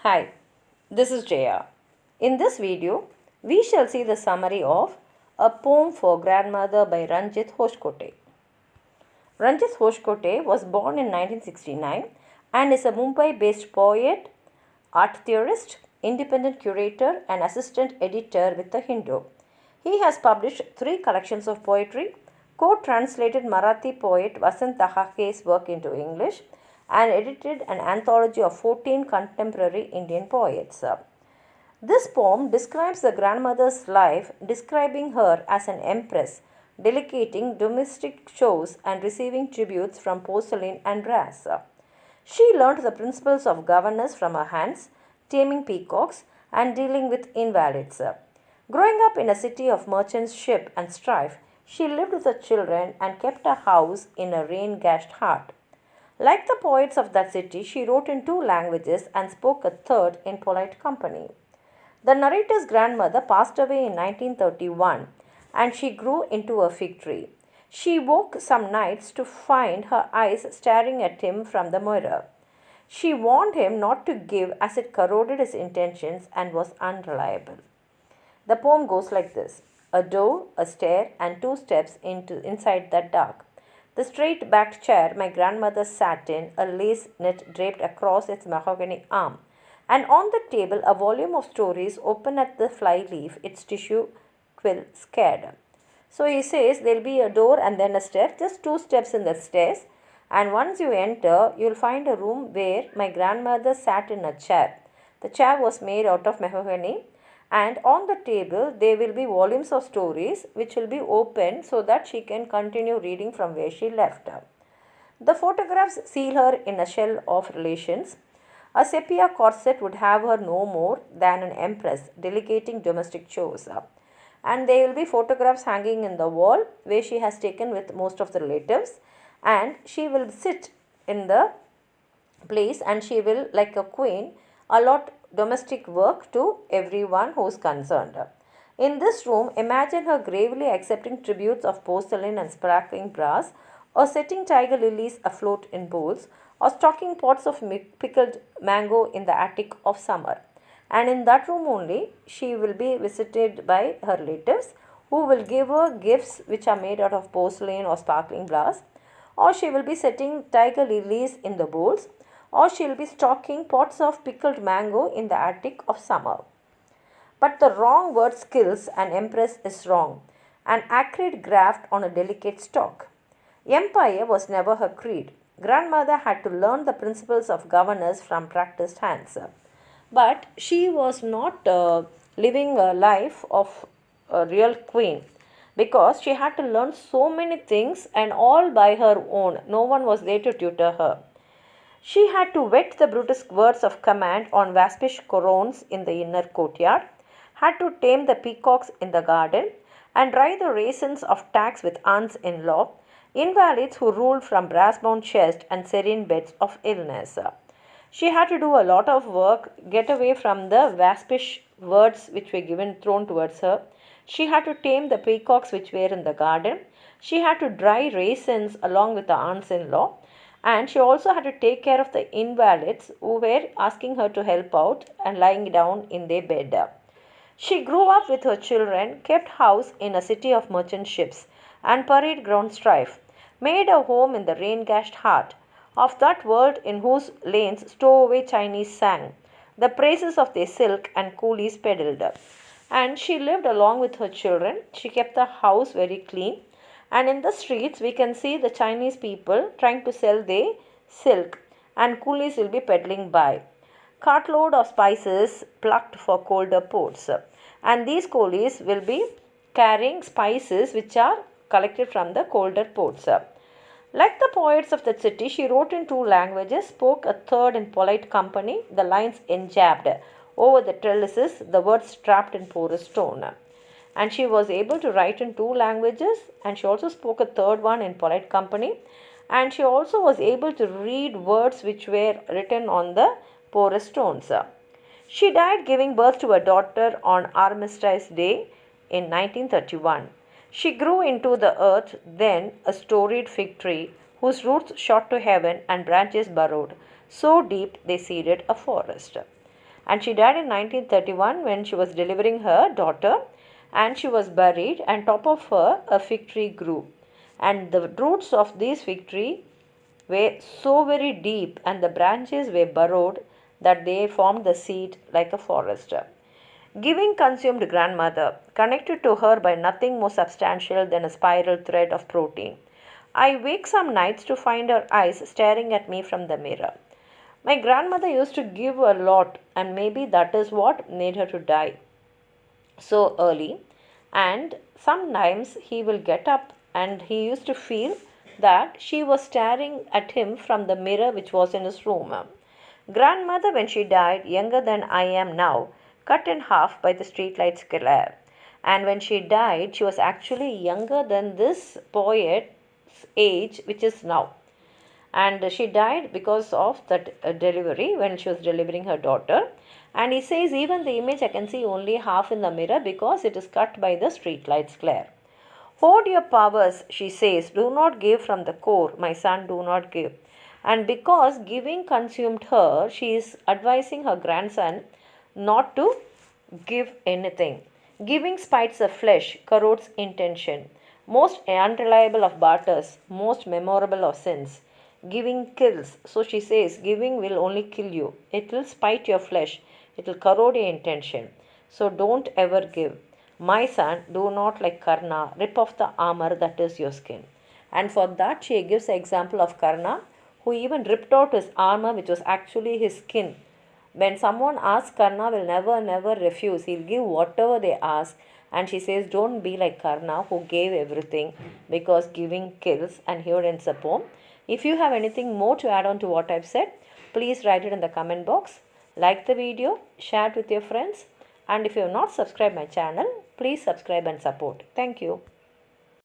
Hi, this is Jaya. In this video, we shall see the summary of A Poem for Grandmother by Ranjit Hoshkote. Ranjit Hoshkote was born in 1969 and is a Mumbai-based poet, art theorist, independent curator and assistant editor with The Hindu. He has published three collections of poetry, co-translated Marathi poet Vasant Dahake's work into English, and edited an anthology of 14 contemporary Indian poets. This poem describes the grandmother's life, describing her as an empress, delegating domestic chores and receiving tributes from porcelain and brass. She learned the principles of governance from her hands, taming peacocks and dealing with invalids. Growing up in a city of merchants' ship and strife, she lived with her children and kept a house in a rain-gashed heart. Like the poets of that city, she wrote in two languages and spoke a third in polite company. The narrator's grandmother passed away in 1931 and she grew into a fig tree. She woke some nights to find her eyes staring at him from the mirror. She warned him not to give as it corroded his intentions and was unreliable. The poem goes like this: a door, a stair, and two steps inside that dark. The straight backed chair my grandmother sat in, a lace net draped across its mahogany arm, and on the table a volume of stories open at the flyleaf, its tissue quill scared. So he says there'll be a door and then a stair, just two steps in the stairs, and once you enter, you'll find a room where my grandmother sat in a chair. The chair was made out of mahogany, and on the table there will be volumes of stories which will be open so that she can continue reading from where she left. The photographs seal her in a shell of relations. A sepia corset would have her no more than an empress delegating domestic chores. And there will be photographs hanging in the wall where she has taken with most of the relatives, and she will sit in the place and she will, like a queen, allot domestic work to everyone who is concerned. In this room, imagine her gravely accepting tributes of porcelain and sparkling brass, or setting tiger lilies afloat in bowls, or stocking pots of pickled mango in the attic of summer. And in that room only, she will be visited by her relatives who will give her gifts which are made out of porcelain or sparkling brass, or she will be setting tiger lilies in the bowls, or she will be stocking pots of pickled mango in the attic of summer. But the wrong word kills an empress is wrong, an acrid graft on a delicate stalk. Empire was never her creed. Grandmother had to learn the principles of governance from practiced hands. But she was not living a life of a real queen because she had to learn so many things and all by her own. No one was there to tutor her. She had to wet the brusque words of command on waspish corons in the inner courtyard, had to tame the peacocks in the garden, and dry the raisins of tax with aunts in law, invalids who ruled from brass bound chest and serene beds of illness. She had to do a lot of work, get away from the waspish words which were thrown towards her. She had to tame the peacocks which were in the garden. She had to dry raisins along with the aunts in law, and she also had to take care of the invalids who were asking her to help out and lying down in their bed. She grew up with her children, kept house in a city of merchant ships and parade ground strife, made a home in the rain-gashed heart of that world in whose lanes stowaway Chinese sang the praises of their silk and coolies peddled. And she lived along with her children. She kept the house very clean, and in the streets we can see the Chinese people trying to sell their silk, and coolies will be peddling by. Cartload of spices plucked for colder ports, and these coolies will be carrying spices which are collected from the colder ports. Like the poets of that city, she wrote in two languages, spoke a third in polite company, the lines enjabbed over the trellises, the words trapped in porous stone. And she was able to write in two languages, and she also spoke a third one in polite company, and she also was able to read words which were written on the porous stones. She died giving birth to a daughter on Armistice Day in 1931. She grew into the earth, then a storied fig tree whose roots shot to heaven and branches burrowed so deep they seeded a forest. and she died in 1931 when she was delivering her daughter, and she was buried, and top of her a fig tree grew, and the roots of this fig tree were so very deep and the branches were burrowed that they formed the seat like a forest. Giving consumed grandmother, connected to her by nothing more substantial than a spiral thread of protein. I wake some nights to find her eyes staring at me from the mirror. My grandmother used to give a lot, and maybe that is what made her to die so early. And sometimes he will get up and he used to feel that she was staring at him from the mirror which was in his room. Grandmother, when she died, younger than I am now, cut in half by the streetlight's glare. And when she died, she was actually younger than this poet's age, which is now. And she died because of that delivery when she was delivering her daughter. And he says, even the image I can see only half in the mirror because it is cut by the streetlight's glare. Hoard your powers, she says, do not give from the core, my son, do not give. And because giving consumed her, she is advising her grandson not to give anything. Giving spites the flesh, corrodes intention. Most unreliable of barters, most memorable of sins. Giving kills. So she says, giving will only kill you. It will spite your flesh. It will corrode your intention. So don't ever give. My son, do not like Karna, rip off the armor that is your skin. And for that she gives the example of Karna, who even ripped out his armor which was actually his skin. When someone asks, Karna will never refuse. He'll give whatever they ask. And she says, don't be like Karna who gave everything because giving kills. And here ends the poem. If you have anything more to add on to what I've said, please write it in the comment box. Like the video, share it with your friends. And if you have not subscribed my channel, please subscribe and support. Thank you.